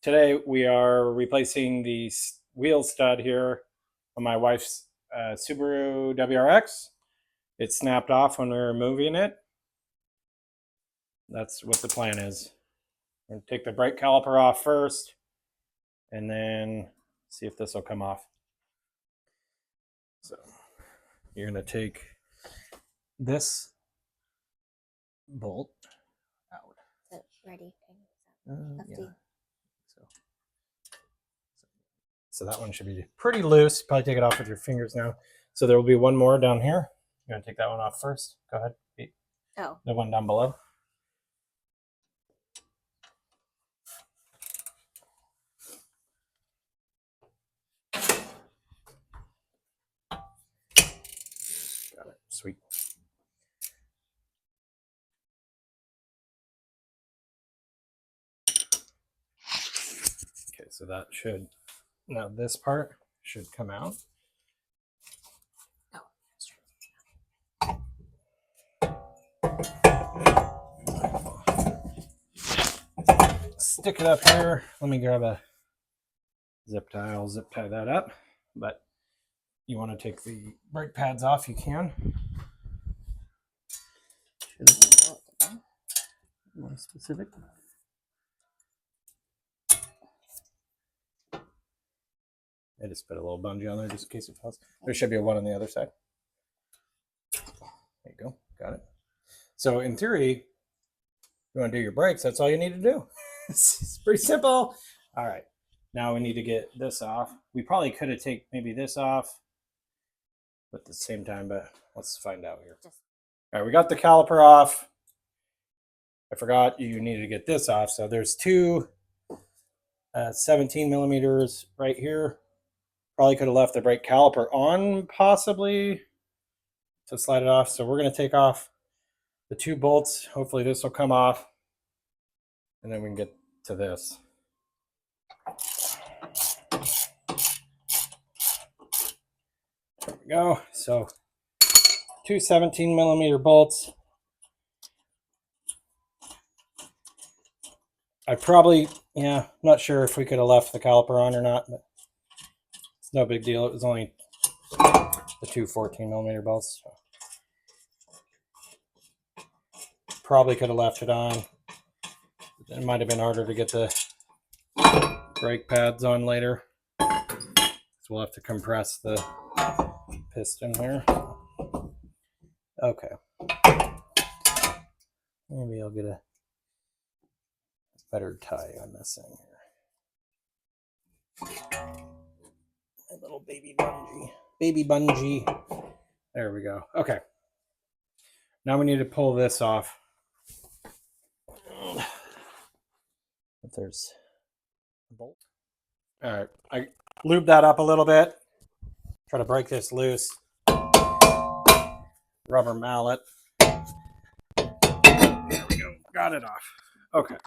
today we are replacing the wheel stud here on my wife's Subaru WRX. It snapped off when we were moving it. That's what the plan is. I'm going to take the brake caliper off first and then see if this will come off. So you're going to take this bolt out. Is it ready? Yeah. So that one should be pretty loose. Probably take it off with your fingers now. So there will be one more down here. You're going to take that one off first. Go ahead, Pete. Oh. The one down below. Got it. Sweet. Okay, so that should, now this part should come out. Stick it up here. Let me grab a zip tie. I'll zip tie that up. But you want to take the brake pads off, you can. More specific. I just put a little bungee on there just in case it falls. There should be one on the other side. There you go. Got it. So in theory, if you want to do your brakes, that's all you need to do. It's pretty simple. All right. Now we need to get this off. We probably could have taken maybe this off at the same time, but let's find out here. All right, we got the caliper off. I forgot you needed to get this off. So there's two 17 millimeters right here. Probably could have left the brake caliper on possibly to slide it off. So we're going to take off the two bolts. Hopefully this will come off and then we can get to this. There we go. So two 17 millimeter bolts. I probably, not sure if we could have left the caliper on or not, but it's no big deal. It was only the two 14 millimeter bolts. So probably could have left it on. It might have been harder to get the brake pads on later. So we'll have to compress the piston here. Okay. Maybe I'll get a better tie on this thing here. My little baby bungee. Baby bungee. There we go. Okay. Now we need to pull this off. But there's a bolt. All right. I lubed that up a little bit. Try to break this loose. Rubber mallet. There we go. Got it off. Okay.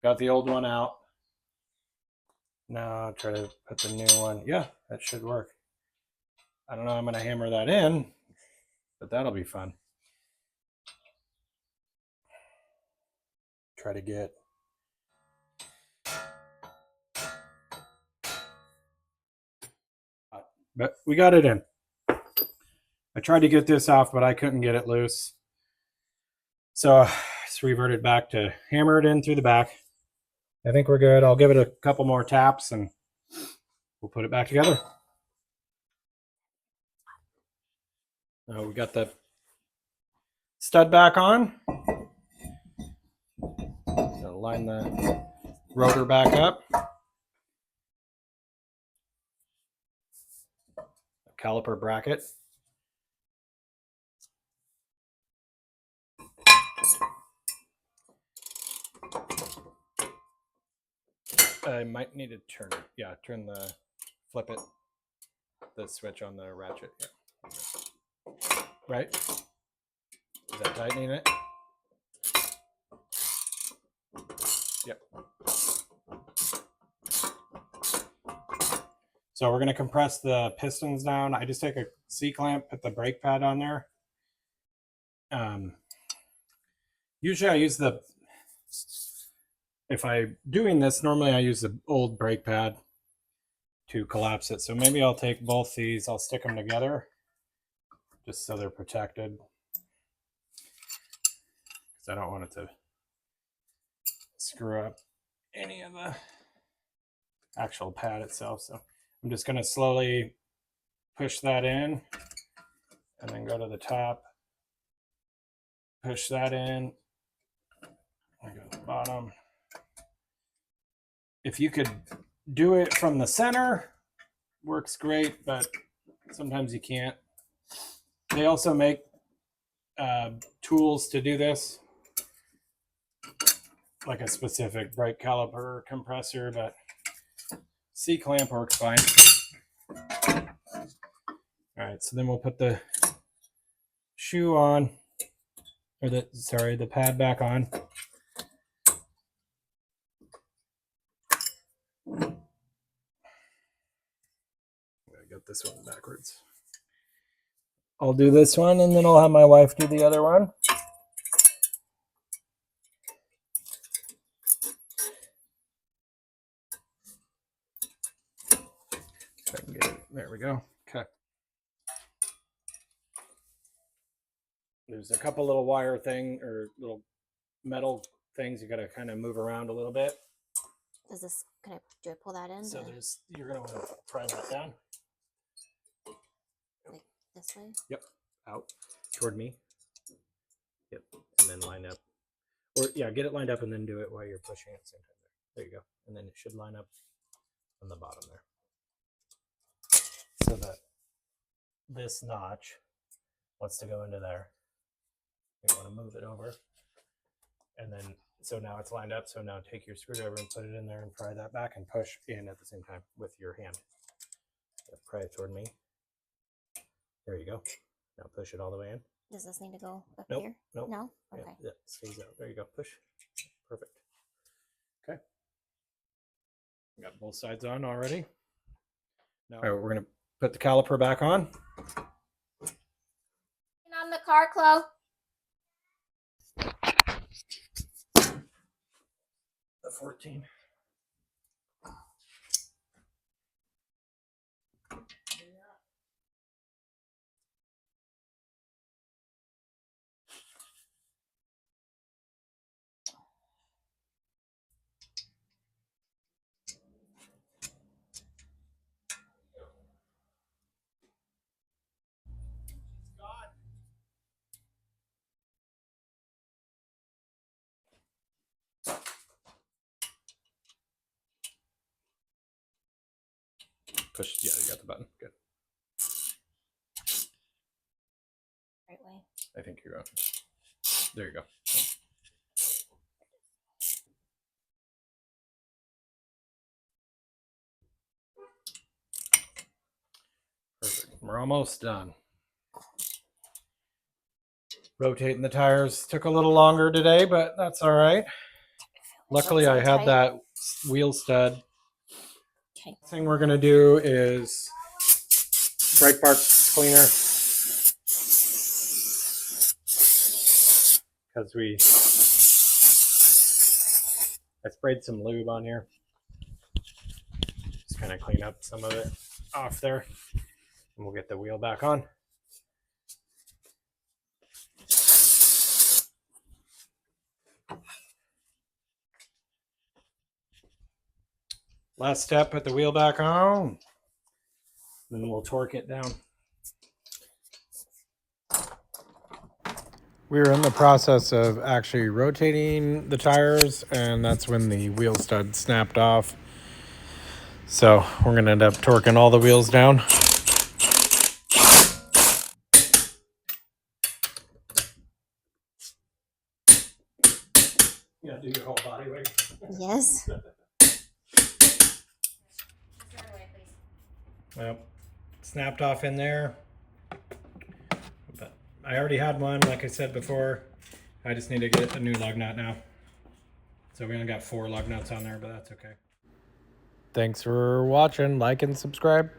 Got the old one out. Now I'll try to put the new one. Yeah, that should work. I don't know how I'm going to hammer that in, but that'll be fun. Try to get but we got it in. I tried to get this off, but I couldn't get it loose. So it's reverted back to hammer it in through the back. I think we're good. I'll give it a couple more taps and we'll put it back together. We got the stud back on. So line the rotor back up. Caliper bracket. I might need to turn it. Yeah, flip it. The switch on the ratchet. Yeah. Right? Is that tightening it? Yep. So we're going to compress the pistons down. I just take a C-clamp, put the brake pad on there. Usually I use if I'm doing this, normally I use the old brake pad to collapse it. So maybe I'll take both these, I'll stick them together just so they're protected. Because I don't want it to screw up any of the actual pad itself. So I'm just going to slowly push that in and then go to the top, push that in, and go to the bottom. If you could do it from the center, works great, but sometimes you can't. They also make tools to do this, like a specific brake caliper compressor, but C-clamp works fine. All right, so then we'll put the shoe on, or the pad back on. I got this one backwards. I'll do this one, and then I'll have my wife do the other one. If I can get it. There we go. Okay. There's a couple little wire or little metal things you got to kind of move around a little bit. Do I pull that in? So you're going to want to pry that down. Like this way? Yep. Out toward me. Yep. And then line up. Or yeah, get it lined up and then do it while you're pushing at the same time. There you go. And then it should line up on the bottom there. So that this notch wants to go into there. You want to move it over. And then, so now it's lined up. So now take your screwdriver and put it in there and pry that back and push in at the same time with your hand. So pry it toward me. There you go. Now push it all the way in. Does this need to go up Nope, here? nope. No? Okay. Yeah, stays out. There you go. Push. Perfect. Okay. Got both sides on already. Now we're going to put the caliper back on. On the car, Chloe. The 14. Push. Yeah, you got the button. Good. Right way. I think you're on. There you go. Perfect. We're almost done. Rotating the tires took a little longer today, but that's all right. Luckily, I had that wheel stud. Okay. Thing we're going to do is brake park cleaner, because I sprayed some lube on here. Just kind of clean up some of it off there, and we'll get the wheel back on. Last step, put the wheel back on. Then we'll torque it down. We were in the process of actually rotating the tires, and that's when the wheel stud snapped off. So we're going to end up torquing all the wheels down. You gotta do your whole body weight. Yes. Well, snapped off in there. But I already had one, like I said before. I just need to get a new lug nut now. So we only got 4 lug nuts on there, but that's okay. Thanks for watching. Like and subscribe.